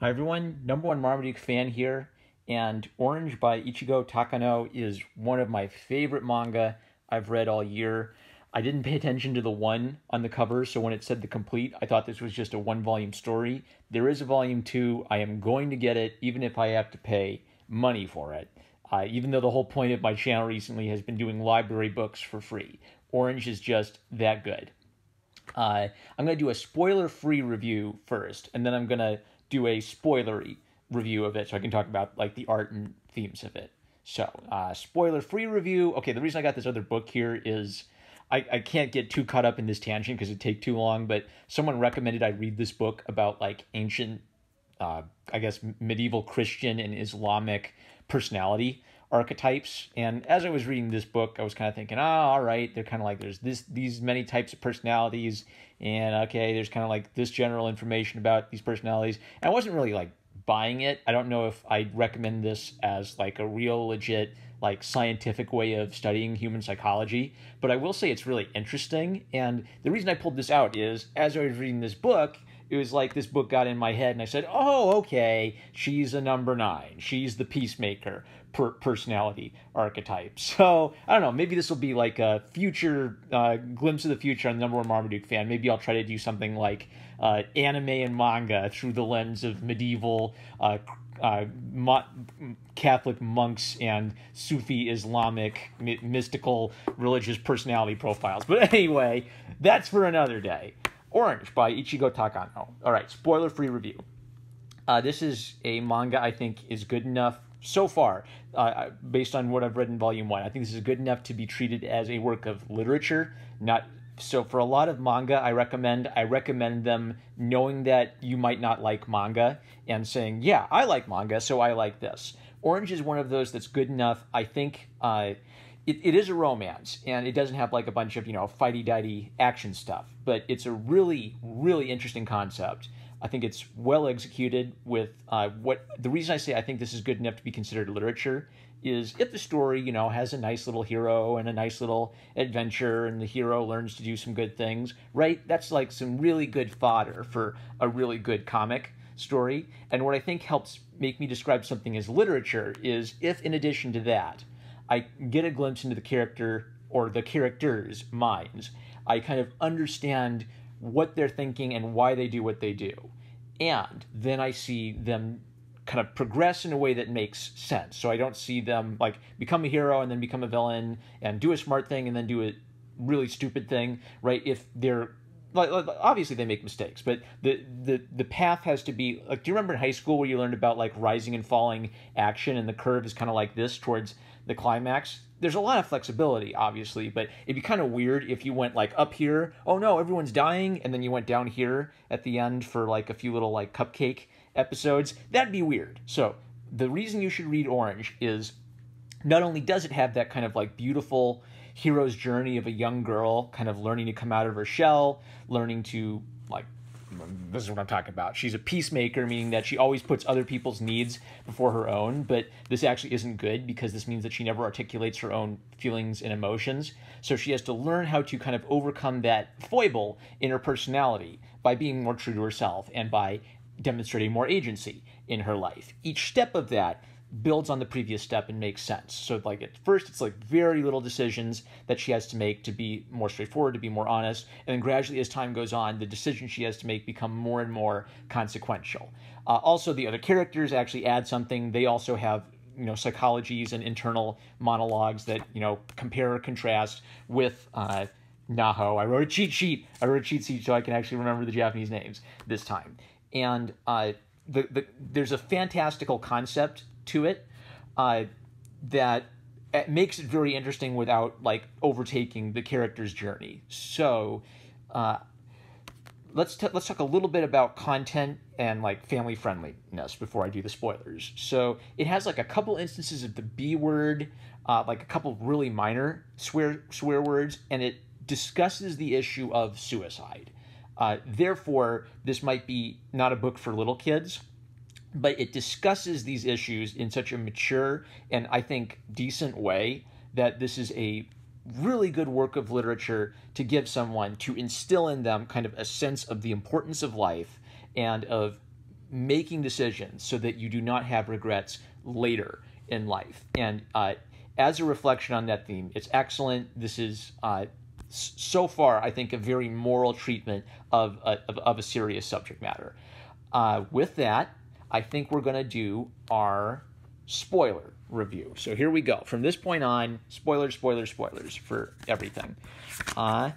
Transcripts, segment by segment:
Hi everyone, number one Marmaduke fan here, and Orange by Ichigo Takano is one of my favorite manga I've read all year. I didn't pay attention to the one on the cover, so when it said the complete, I thought this was just a one volume story. There is a volume two. I am going to get it, even if I have to pay money for it. Even though the whole point of my channel recently has been doing library books for free. Orange is just that good. I'm going to do a spoiler-free review first, and then I'm going to do a spoilery review of it so I can talk about like the art and themes of it. So, spoiler-free review. Okay, the reason I got this other book here is I can't get too caught up in this tangent because it'd take too long, but someone recommended I read this book about like ancient I guess, medieval Christian and Islamic personality archetypes. And as I was reading this book, I was kind of thinking, oh, all right, they're kind of like there's these many types of personalities, and okay, there's kind of like this general information about these personalities. And I wasn't really like buying it. I don't know if I'd recommend this as like a real legit like scientific way of studying human psychology, but I will say it's really interesting. And the reason I pulled this out is as I was reading this book, it was like this book got in my head and I said, oh, okay, she's a number nine. She's the peacemaker personality archetype. So I don't know, maybe this will be like a future glimpse of the future on the number one Marmaduke fan. Maybe I'll try to do something like anime and manga through the lens of medieval Catholic monks and Sufi Islamic mystical religious personality profiles. But anyway, that's for another day. Orange by Ichigo Takano. All right, spoiler-free review. This is a manga I think is good enough so far, based on what I've read in Volume 1. I think this is good enough to be treated as a work of literature. Not so for a lot of manga I recommend them knowing that you might not like manga and saying, yeah, I like manga, so I like this. Orange is one of those that's good enough. I think it is a romance, and it doesn't have like a bunch of, fighty-dighty action stuff, but it's a really, really interesting concept. I think it's well executed with the reason I say I think this is good enough to be considered literature is if the story, has a nice little hero and a nice little adventure and the hero learns to do some good things, right? That's like some really good fodder for a really good comic story. And what I think helps make me describe something as literature is if in addition to that, I get a glimpse into the character or the characters' minds. I kind of understand what they're thinking and why they do what they do. And then I see them kind of progress in a way that makes sense. So I don't see them like become a hero and then become a villain and do a smart thing and then do a really stupid thing, right? If they're like obviously they make mistakes, but the path has to be like, do you remember in high school where you learned about like rising and falling action and the curve is kind of like this towards the climax? There's a lot of flexibility, obviously, but it'd be kind of weird if you went like up here, oh no, everyone's dying, and then you went down here at the end for like a few little like cupcake episodes. That'd be weird. So the reason you should read Orange is not only does it have that kind of like beautiful hero's journey of a young girl kind of learning to come out of her shell, learning to like, this is what I'm talking about. She's a peacemaker, meaning that she always puts other people's needs before her own, but this actually isn't good because this means that she never articulates her own feelings and emotions. So she has to learn how to kind of overcome that foible in her personality by being more true to herself and by demonstrating more agency in her life. Each step of that builds on the previous step and makes sense. So like at first it's like very little decisions that she has to make to be more straightforward, to be more honest, and then gradually as time goes on, the decisions she has to make become more and more consequential. Also, the other characters actually add something. They also have psychologies and internal monologues that compare or contrast with Naho. I wrote a cheat sheet so I can actually remember the Japanese names this time. And there's a fantastical concept to it that makes it very interesting without like overtaking the character's journey. So let's talk a little bit about content and like family friendliness before I do the spoilers. So it has like a couple instances of the B word, like a couple really minor swear words, and it discusses the issue of suicide. Therefore, this might be not a book for little kids, but it discusses these issues in such a mature and I think decent way that this is a really good work of literature to give someone to instill in them kind of a sense of the importance of life and of making decisions so that you do not have regrets later in life. And as a reflection on that theme, it's excellent. This is so far, I think, a very moral treatment of a serious subject matter. With that, I think we're going to do our spoiler review. So here we go. From this point on, spoilers, spoilers, spoilers for everything. All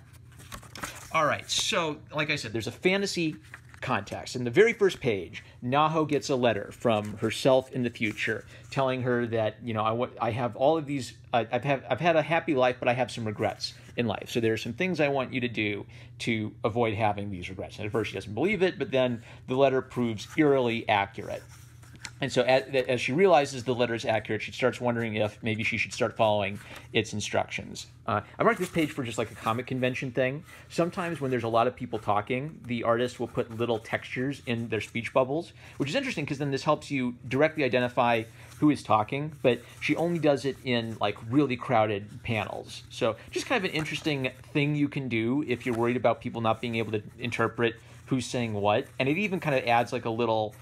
right. So, like I said, there's a fantasy context. In the very first page, Naho gets a letter from herself in the future telling her that, you know, I have all of these, I've had a happy life, but I have some regrets in life. So there are some things I want you to do to avoid having these regrets. And at first she doesn't believe it, but then the letter proves eerily accurate. And so as she realizes the letter is accurate, she starts wondering if maybe she should start following its instructions. I marked this page for just like a comic convention thing. Sometimes when there's a lot of people talking, the artist will put little textures in their speech bubbles, which is interesting because then this helps you directly identify who is talking, but she only does it in like really crowded panels. So just kind of an interesting thing you can do if you're worried about people not being able to interpret who's saying what. And it even kind of adds like a little...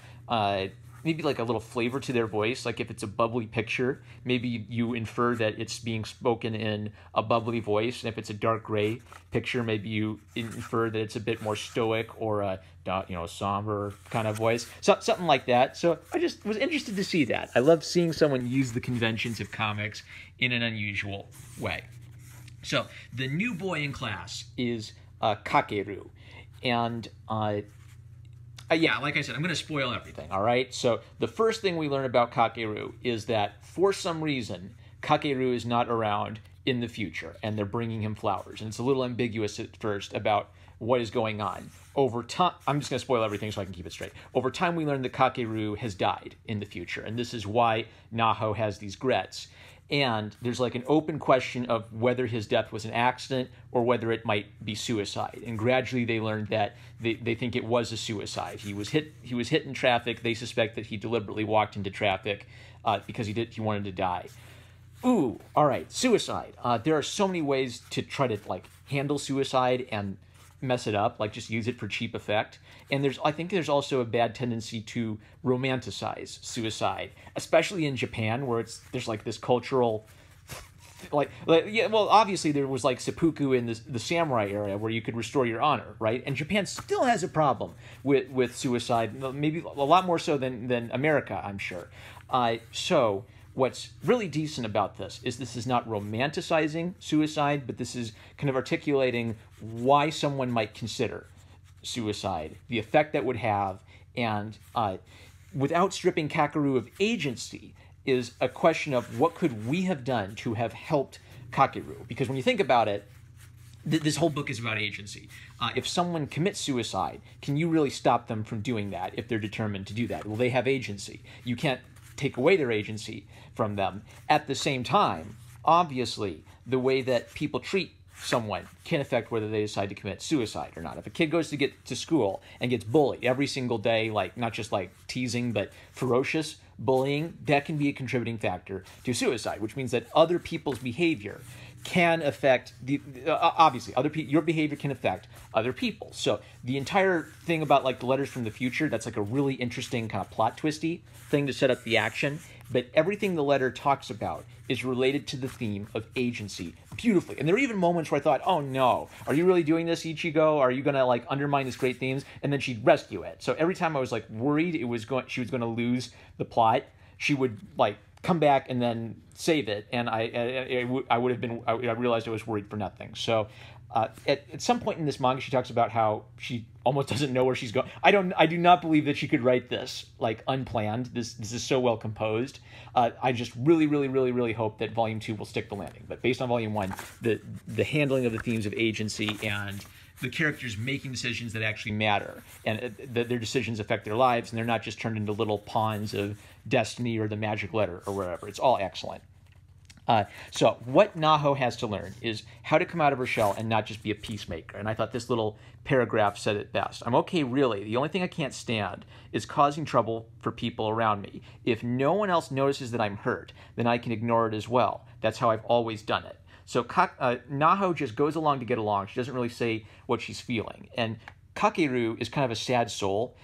maybe like a little flavor to their voice. Like if it's a bubbly picture, maybe you infer that it's being spoken in a bubbly voice. And if it's a dark gray picture, maybe you infer that it's a bit more stoic or a, you know, somber kind of voice. So, something like that. So I just was interested to see that. I love seeing someone use the conventions of comics in an unusual way. So the new boy in class is Kakeru. And... yeah, like I said, I'm going to spoil everything, all right? So the first thing we learn about Kakeru is that for some reason, Kakeru is not around in the future, and they're bringing him flowers. And it's a little ambiguous at first about what is going on. Over time, I'm just going to spoil everything so I can keep it straight. Over time, we learn that Kakeru has died in the future, and this is why Naho has these regrets. And there's like an open question of whether his death was an accident or whether it might be suicide. And gradually they learned that they think it was a suicide. He was hit in traffic. They suspect that he deliberately walked into traffic because he wanted to die. Ooh, all right, suicide. There are so many ways to try to like handle suicide and mess it up, like just use it for cheap effect. And I think there's also a bad tendency to romanticize suicide, especially in Japan, where there's like this cultural, yeah, well, obviously there was like seppuku in the samurai era where you could restore your honor, right? And Japan still has a problem with suicide, maybe a lot more so than America, I'm sure. So what's really decent about this is not romanticizing suicide, but this is kind of articulating why someone might consider suicide, the effect that would have, and without stripping Kakeru of agency, is a question of what could we have done to have helped Kakeru? Because when you think about it, this whole book is about agency. If someone commits suicide, can you really stop them from doing that if they're determined to do that? Well, they have agency. You can't take away their agency from them. At the same time, obviously, the way that people treat someone can affect whether they decide to commit suicide or not. If a kid goes to get to school and gets bullied every single day, like not just like teasing, but ferocious bullying, that can be a contributing factor to suicide, which means that other people's behavior can affect obviously your behavior can affect other people. So the entire thing about like the letters from the future, that's like a really interesting kind of plot twisty thing to set up the action. But everything the letter talks about is related to the theme of agency beautifully. And there are even moments where I thought, oh no, are you really doing this, Ichigo? Are you gonna like undermine this great themes? And then she'd rescue it. So every time I was like worried she was gonna lose the plot, she would like come back and then save it, and I realized I was worried for nothing. So at some point in this manga, she talks about how she almost doesn't know where she's going. I do not believe that she could write this like unplanned. This is so well composed. I just really hope that Volume 2 will stick the landing. But based on Volume 1, the handling of the themes of agency and the characters making decisions that actually matter, and their decisions affect their lives, and they're not just turned into little pawns of destiny or the magic letter or wherever. It's all excellent. So what Naho has to learn is how to come out of her shell and not just be a peacemaker. And I thought this little paragraph said it best. I'm okay, really. The only thing I can't stand is causing trouble for people around me. If no one else notices that I'm hurt, then I can ignore it as well. That's how I've always done it. So Naho just goes along to get along. She doesn't really say what she's feeling. And Kakeru is kind of a sad soul.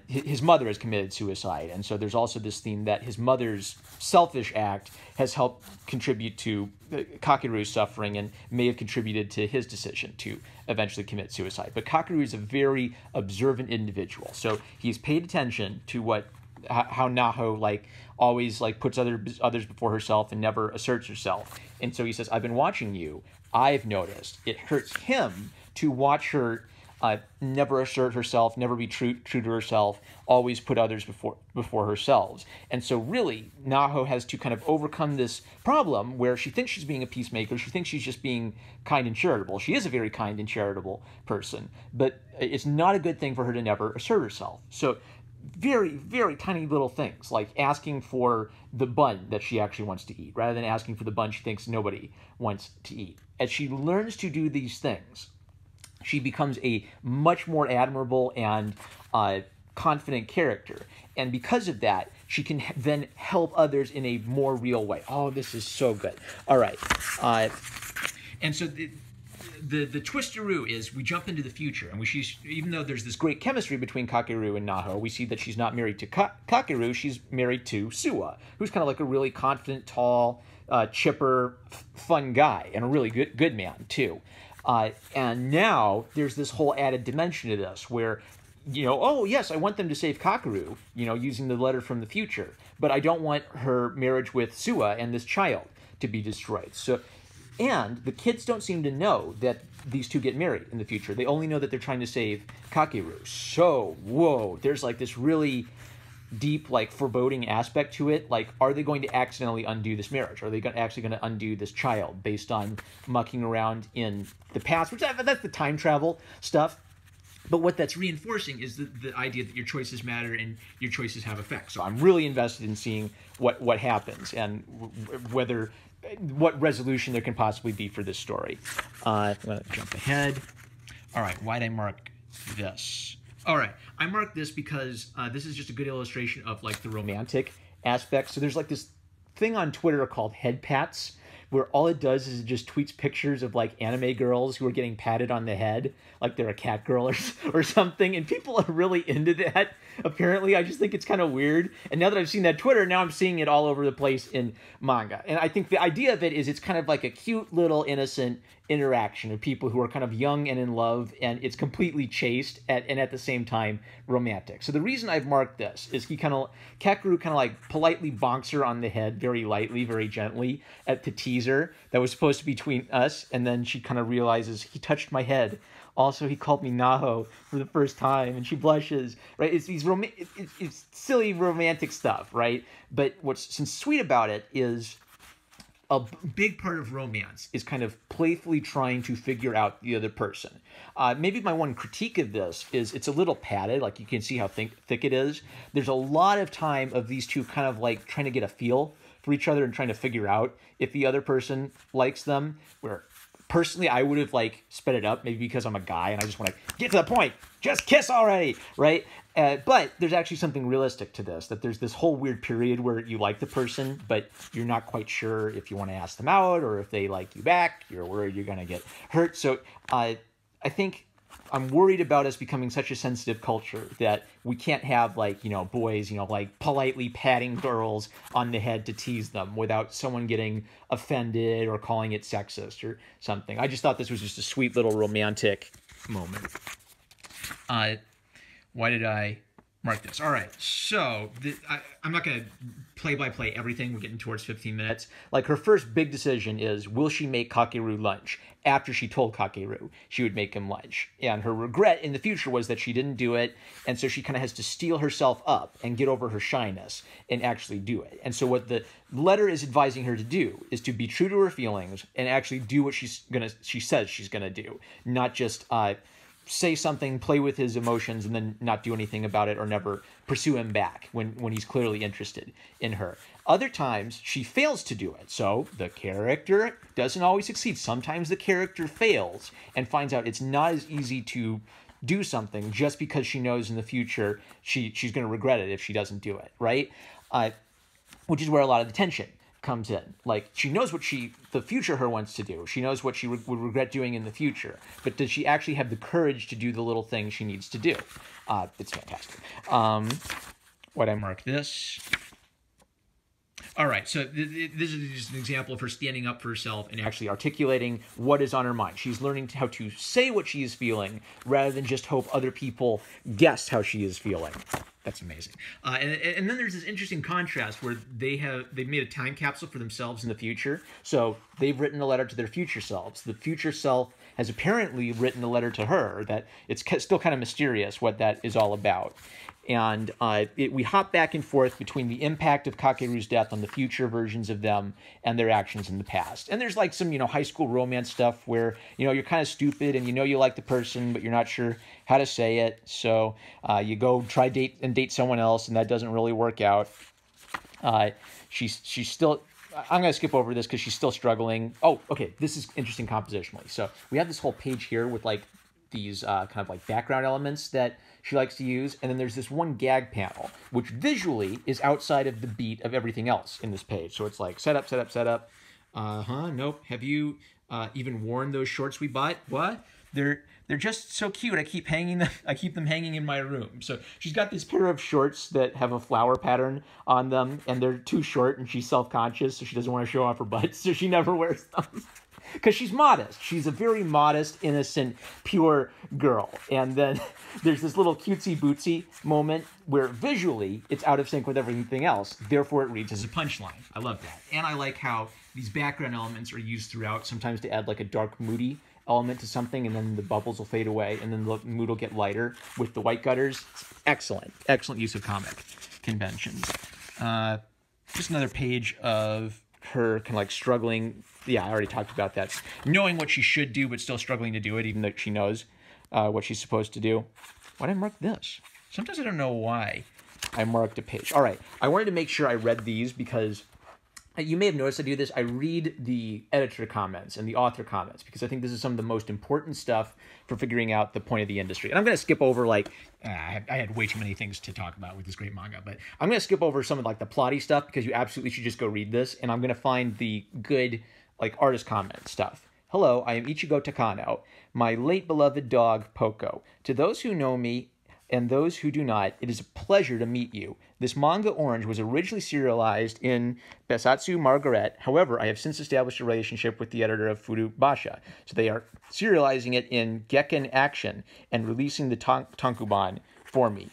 his mother has committed suicide, and so there's also this theme that his mother's selfish act has helped contribute to Kakeru's suffering and may have contributed to his decision to eventually commit suicide. But Kakeru is a very observant individual, so he's paid attention to how Naho always puts others before herself and never asserts herself. And so he says, I've been watching you. I've noticed it hurts him to watch her never assert herself, never be true to herself, always put others before herself. And so really, Naho has to kind of overcome this problem where she thinks she's being a peacemaker. She thinks she's just being kind and charitable. She is a very kind and charitable person, but it's not a good thing for her to never assert herself. So very, very tiny little things, like asking for the bun that she actually wants to eat, rather than asking for the bun she thinks nobody wants to eat. As she learns to do these things, she becomes a much more admirable and confident character. And because of that, she can then help others in a more real way. Oh, this is so good. All right. And so the twisteroo is we jump into the future, and even though there's this great chemistry between Kakeru and Naho, we see that she's not married to Kakeru, she's married to Suwa, who's kind of like a really confident, tall, chipper, fun guy, and a really good man, too. And now there's this whole added dimension to this where, oh, yes, I want them to save Kakeru, using the letter from the future, but I don't want her marriage with Suwa and this child to be destroyed. And the kids don't seem to know that these two get married in the future. They only know that they're trying to save Kakeru. So, whoa, there's this really deep, foreboding aspect to it. Are they going to accidentally undo this marriage? Are they actually going to undo this child based on mucking around in the past? Which that's the time travel stuff. But what that's reinforcing is the idea that your choices matter and your choices have effects. So I'm really invested in seeing what happens and what resolution there can possibly be for this story. I'm going to jump ahead. All right, why'd I mark this? All right, I marked this because this is just a good illustration of the romantic aspect. So there's this thing on Twitter called head pats, where all it does is it just tweets pictures of anime girls who are getting patted on the head, like they're a cat girl or something, and people are really into that. Apparently, I just think it's kind of weird. And now that I've seen that Twitter, now I'm seeing it all over the place in manga. And I think the idea of it is it's kind of like a cute little innocent interaction of people who are kind of young and in love, and it's completely chaste and at the same time romantic. So the reason I've marked this is Kakeru kind of politely bonks her on the head very lightly, very gently to tease her. That was supposed to be between us, and then she kind of realizes he touched my head. Also, he called me Naho for the first time, and she blushes, right? It's these it's silly romantic stuff, right? But what's sweet about it is a big part of romance is kind of playfully trying to figure out the other person. Maybe my one critique of this is it's a little padded, you can see how thick it is. There's a lot of time of these two kind of trying to get a feel for each other and trying to figure out if the other person likes them, where personally, I would have sped it up, maybe because I'm a guy and I just want to get to the point. Just kiss already, right? But there's actually something realistic to this, that there's this whole weird period where you like the person, but you're not quite sure if you want to ask them out or if they like you back. You're worried you're going to get hurt. So I think I'm worried about us becoming such a sensitive culture that we can't have boys, politely patting girls on the head to tease them without someone getting offended or calling it sexist or something. I just thought this was just a sweet little romantic moment. Why did I mark this? All right, so I'm not going to play-by-play everything. We're getting towards 15 minutes. Her first big decision is, will she make Kakeru lunch? After she told Kakeru she would make him lunch. And her regret in the future was that she didn't do it, and so she kind of has to steel herself up and get over her shyness and actually do it. And so what the letter is advising her to do is to be true to her feelings and actually do what she says she's going to do, not just say something, play with his emotions, and then not do anything about it or never pursue him back when he's clearly interested in her. Other times, she fails to do it. So the character doesn't always succeed. Sometimes the character fails and finds out it's not as easy to do something just because she knows in the future she's going to regret it if she doesn't do it, right? Which is where a lot of the tension comes in. Like, she knows what the future her wants to do. She knows what she would regret doing in the future. But does she actually have the courage to do the little things she needs to do? It's fantastic. Why'd I mark this? All right, so this is just an example of her standing up for herself and actually articulating what is on her mind. She's learning how to say what she is feeling rather than just hope other people guess how she is feeling. That's amazing. And then there's this interesting contrast where they've made a time capsule for themselves in the future. So they've written a letter to their future selves. The future self has apparently written a letter to her that it's still kind of mysterious what that is all about. And we hop back and forth between the impact of Kakeru's death on the future versions of them and their actions in the past. And there's like some, high school romance stuff where, you're kind of stupid and you like the person, but you're not sure how to say it. So you go try date someone else, and that doesn't really work out. She's still... I'm going to skip over this because she's still struggling. Oh, okay. This is interesting compositionally. So we have this whole page here with like these kind of like background elements that she likes to use. And then there's this one gag panel, which visually is outside of the beat of everything else in this page. So it's like setup, setup, setup. Nope. Have you even worn those shorts we bought? What? They're just so cute. I keep them hanging in my room. So she's got this pair of shorts that have a flower pattern on them, and they're too short, and she's self-conscious, so she doesn't want to show off her butt, so she never wears them. Because she's modest. She's a very modest, innocent, pure girl. And then there's this little cutesy-bootsy moment where visually it's out of sync with everything else. Therefore, it reads as a punchline. I love that. And I like how these background elements are used throughout, sometimes to add like a dark, moody element to something, and then the bubbles will fade away, and then the mood will get lighter with the white gutters. Excellent use of comic conventions. Just another page of her kind of like struggling. Yeah, I already talked about that. Knowing what she should do, but still struggling to do it, even though she knows what she's supposed to do. Why did I mark this? Sometimes I don't know why I marked a page. All right, I wanted to make sure I read these because you may have noticed I do this. I read the editor comments and the author comments because I think this is some of the most important stuff for figuring out the point of the industry. And I'm going to skip over I had way too many things to talk about with this great manga, but I'm going to skip over some of like the plotty stuff because you absolutely should just go read this. And I'm going to find the good like artist comment stuff. Hello, I am Ichigo Takano, my late beloved dog Poco. To those who know me and those who do not, it is a pleasure to meet you. This manga Orange was originally serialized in Besatsu Margaret. However, I have since established a relationship with the editor of Furubasha. So they are serializing it in Gekken Action and releasing the Tankuban for me.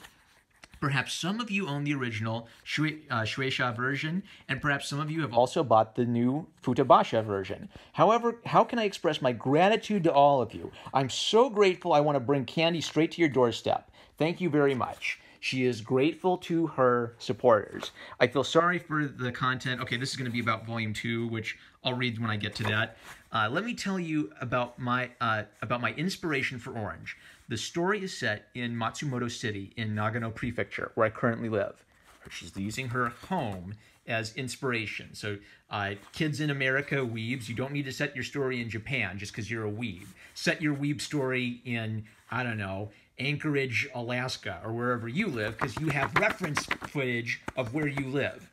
Perhaps some of you own the original Shueisha version, and perhaps some of you have also bought the new Futabasha version. However, how can I express my gratitude to all of you? I'm so grateful I want to bring candy straight to your doorstep. Thank you very much. She is grateful to her supporters. I feel sorry for the content. Okay, this is going to be about Volume 2, which I'll read when I get to that. Let me tell you about my inspiration for Orange. The story is set in Matsumoto City in Nagano Prefecture, where I currently live. She's using her home as inspiration. So kids in America, weebs, you don't need to set your story in Japan just because you're a weeb. Set your weeb story in, I don't know, Anchorage, Alaska, or wherever you live, because you have reference footage of where you live.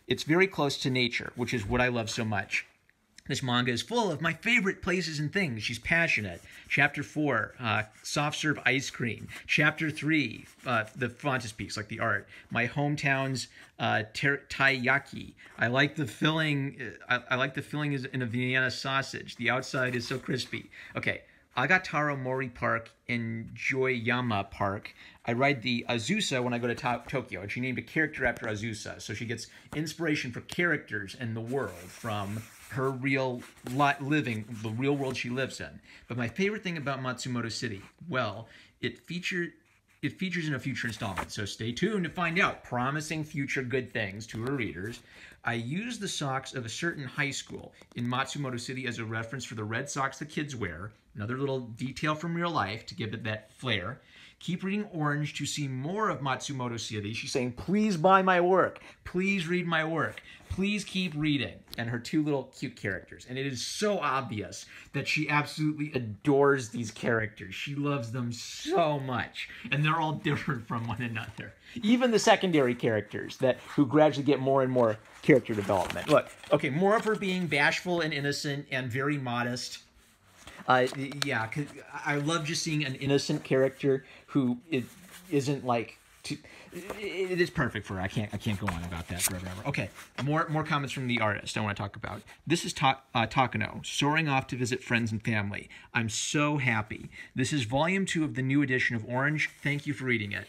It's very close to nature, which is what I love so much. This manga is full of my favorite places and things. She's passionate. Chapter 4, soft serve ice cream. Chapter 3, the frontispiece, like the art. My hometown's taiyaki. I like the filling. I like the filling is in a Vienna sausage. The outside is so crispy. Okay. Agataro Mori Park in Joyama Park. I ride the Azusa when I go to Tokyo, and she named a character after Azusa, so she gets inspiration for characters in the world from her real living, the real world she lives in. But my favorite thing about Matsumoto City, well, it features in a future installment, so stay tuned to find out. Promising future good things to her readers. I use the socks of a certain high school in Matsumoto City as a reference for the red socks the kids wear. Another little detail from real life to give it that flair. Keep reading Orange to see more of Matsumoto series. She's saying, please buy my work. Please read my work. Please keep reading. And her two little cute characters. And it is so obvious that she absolutely adores these characters. She loves them so much. And they're all different from one another. Even the secondary characters who gradually get more and more character development. Look, okay, more of her being bashful and innocent and very modest. Yeah, 'cause I love just seeing an innocent character who isn't like... It is perfect for her. I can't go on about that forever. Okay, more comments from the artist I want to talk about. This is Takano, soaring off to visit friends and family. I'm so happy. This is volume 2 of the new edition of Orange. Thank you for reading it.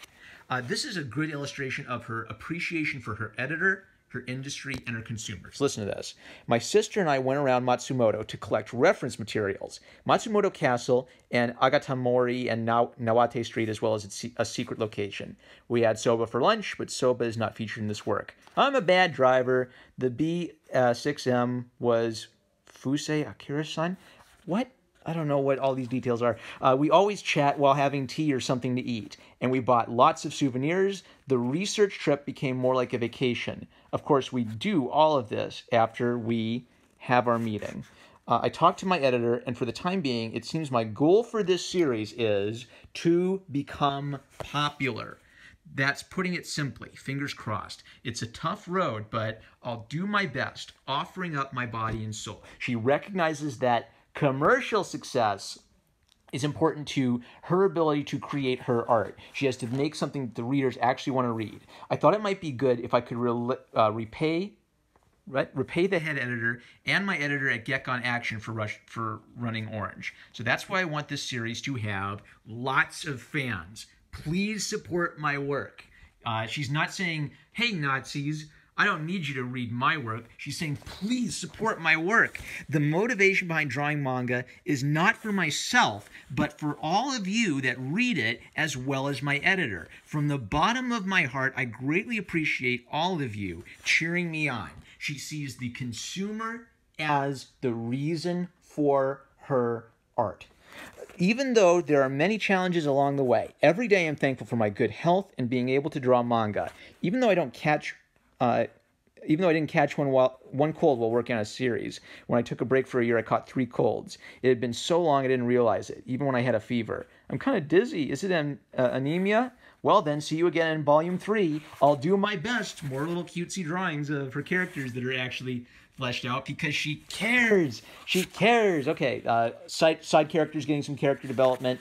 This is a good illustration of her appreciation for her editor, her industry, and her consumers. Listen to this. My sister and I went around Matsumoto to collect reference materials. Matsumoto Castle and Agatamori and Nawate Street, as well as a secret location. We had soba for lunch, but soba is not featured in this work. I'm a bad driver. The B6M was Fusei Akira-san. What? I don't know what all these details are. We always chat while having tea or something to eat, and we bought lots of souvenirs. The research trip became more like a vacation. Of course, we do all of this after we have our meeting. I talked to my editor, and for the time being, it seems my goal for this series is to become popular. That's putting it simply, fingers crossed. It's a tough road, but I'll do my best, offering up my body and soul. She recognizes that commercial success is important to her ability to create her art. She has to make something that the readers actually want to read. I thought it might be good if I could repay the head editor and my editor at Gekon Action for running Orange. So that's why I want this series to have lots of fans. Please support my work. She's not saying, hey, Nazis, I don't need you to read my work. She's saying, please support my work. The motivation behind drawing manga is not for myself, but for all of you that read it, as well as my editor. From the bottom of my heart, I greatly appreciate all of you cheering me on. She sees the consumer as the reason for her art. Even though there are many challenges along the way, every day I'm thankful for my good health and being able to draw manga. Even though I didn't catch one cold while working on a series. When I took a break for a year, I caught 3 colds. It had been so long I didn't realize it, even when I had a fever. I'm kind of dizzy. Is it anemia? Well then, see you again in Volume 3. I'll do my best. More little cutesy drawings of her characters that are actually fleshed out because she cares. She cares. Okay, side characters getting some character development.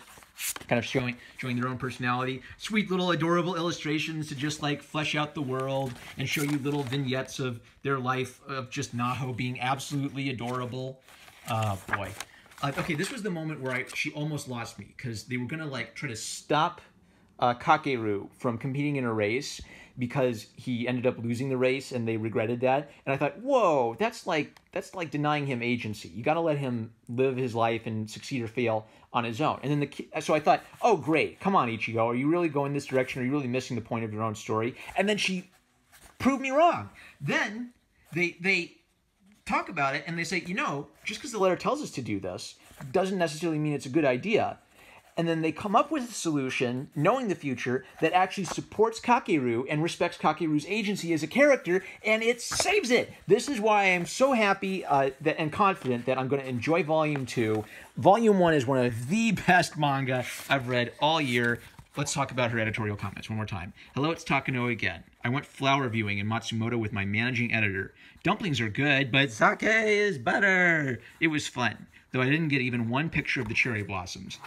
Kind of showing their own personality. Sweet little adorable illustrations to just like flesh out the world and show you little vignettes of their life of just Naho being absolutely adorable. Boy. Okay, this was the moment where she almost lost me because they were going to like try to stop Kakeru from competing in a race because he ended up losing the race and they regretted that. And I thought, whoa, that's like denying him agency. You got to let him live his life and succeed or fail on his own. And then so I thought, oh great, come on Ichigo, are you really going this direction? Are you really missing the point of your own story? And then she proved me wrong. Then they talk about it and they say, you know, just because the letter tells us to do this doesn't necessarily mean it's a good idea. And then they come up with a solution, knowing the future, that actually supports Kakeru and respects Kakeru's agency as a character, and it saves it. This is why I am so happy and confident that I'm going to enjoy Volume 2. Volume 1 is one of the best manga I've read all year. Let's talk about her editorial comments one more time. Hello, it's Takano again. I went flower viewing in Matsumoto with my managing editor. Dumplings are good, but sake is better. It was fun, though I didn't get even one picture of the cherry blossoms.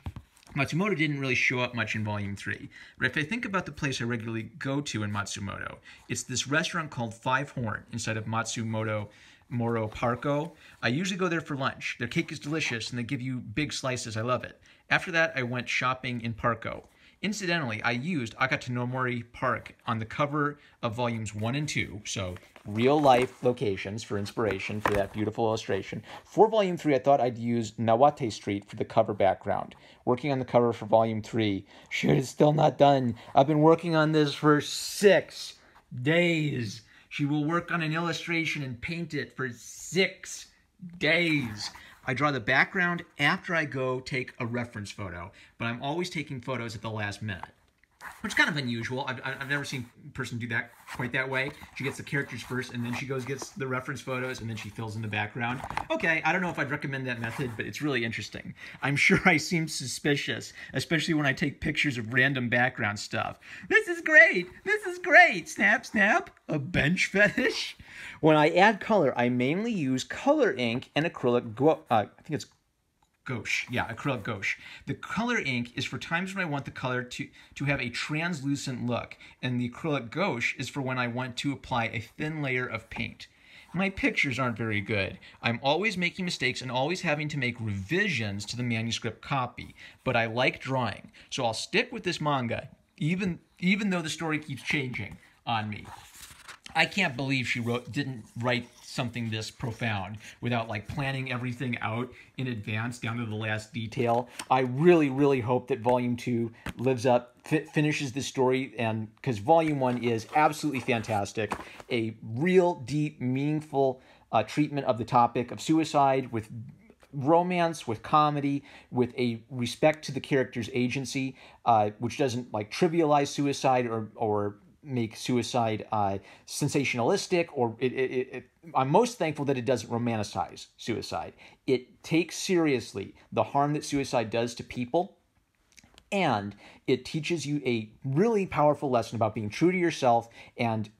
Matsumoto didn't really show up much in Volume 3. But if I think about the place I regularly go to in Matsumoto, it's this restaurant called Five Horn inside of Matsumoto Moro Parco. I usually go there for lunch. Their cake is delicious and they give you big slices. I love it. After that, I went shopping in Parco. Incidentally, I used Akatanomori Park on the cover of Volumes 1 and 2, so real-life locations for inspiration for that beautiful illustration. For Volume 3, I thought I'd use Nawate Street for the cover background. Working on the cover for Volume 3. Shit, it's still not done. I've been working on this for 6 days. She will work on an illustration and paint it for 6 days. I draw the background after I go take a reference photo, but I'm always taking photos at the last minute, which is kind of unusual. I've never seen a person do that quite that way. She gets the characters first, and then she gets the reference photos, and then she fills in the background. Okay, I don't know if I'd recommend that method, but it's really interesting. I'm sure I seem suspicious, especially when I take pictures of random background stuff. This is great! This is great! Snap, snap! A bench fetish? When I add color, I mainly use color ink and acrylic I think it's gouache. Yeah, acrylic gouache. The color ink is for times when I want the color to have a translucent look, and the acrylic gouache is for when I want to apply a thin layer of paint. My pictures aren't very good. I'm always making mistakes and always having to make revisions to the manuscript copy, but I like drawing, so I'll stick with this manga, even though the story keeps changing on me. I can't believe she didn't write something this profound without like planning everything out in advance down to the last detail. I really, really hope that Volume 2 lives up, finishes this story, and because Volume 1 is absolutely fantastic, a real, deep, meaningful treatment of the topic of suicide with romance, with comedy, with a respect to the character's agency, which doesn't like trivialize suicide or make suicide sensationalistic, or I'm most thankful that it doesn't romanticize suicide. It takes seriously the harm that suicide does to people, and it teaches you a really powerful lesson about being true to yourself and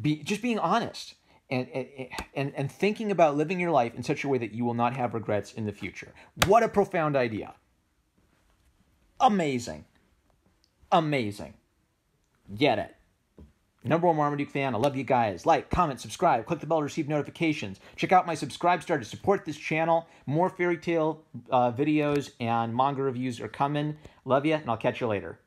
just being honest and thinking about living your life in such a way that you will not have regrets in the future. What a profound idea. Amazing. Amazing. Get it. Number one Marmaduke fan, I love you guys. Like, comment, subscribe, click the bell to receive notifications. Check out my Subscribestar to support this channel. More fairy tale videos and manga reviews are coming. Love you, and I'll catch you later.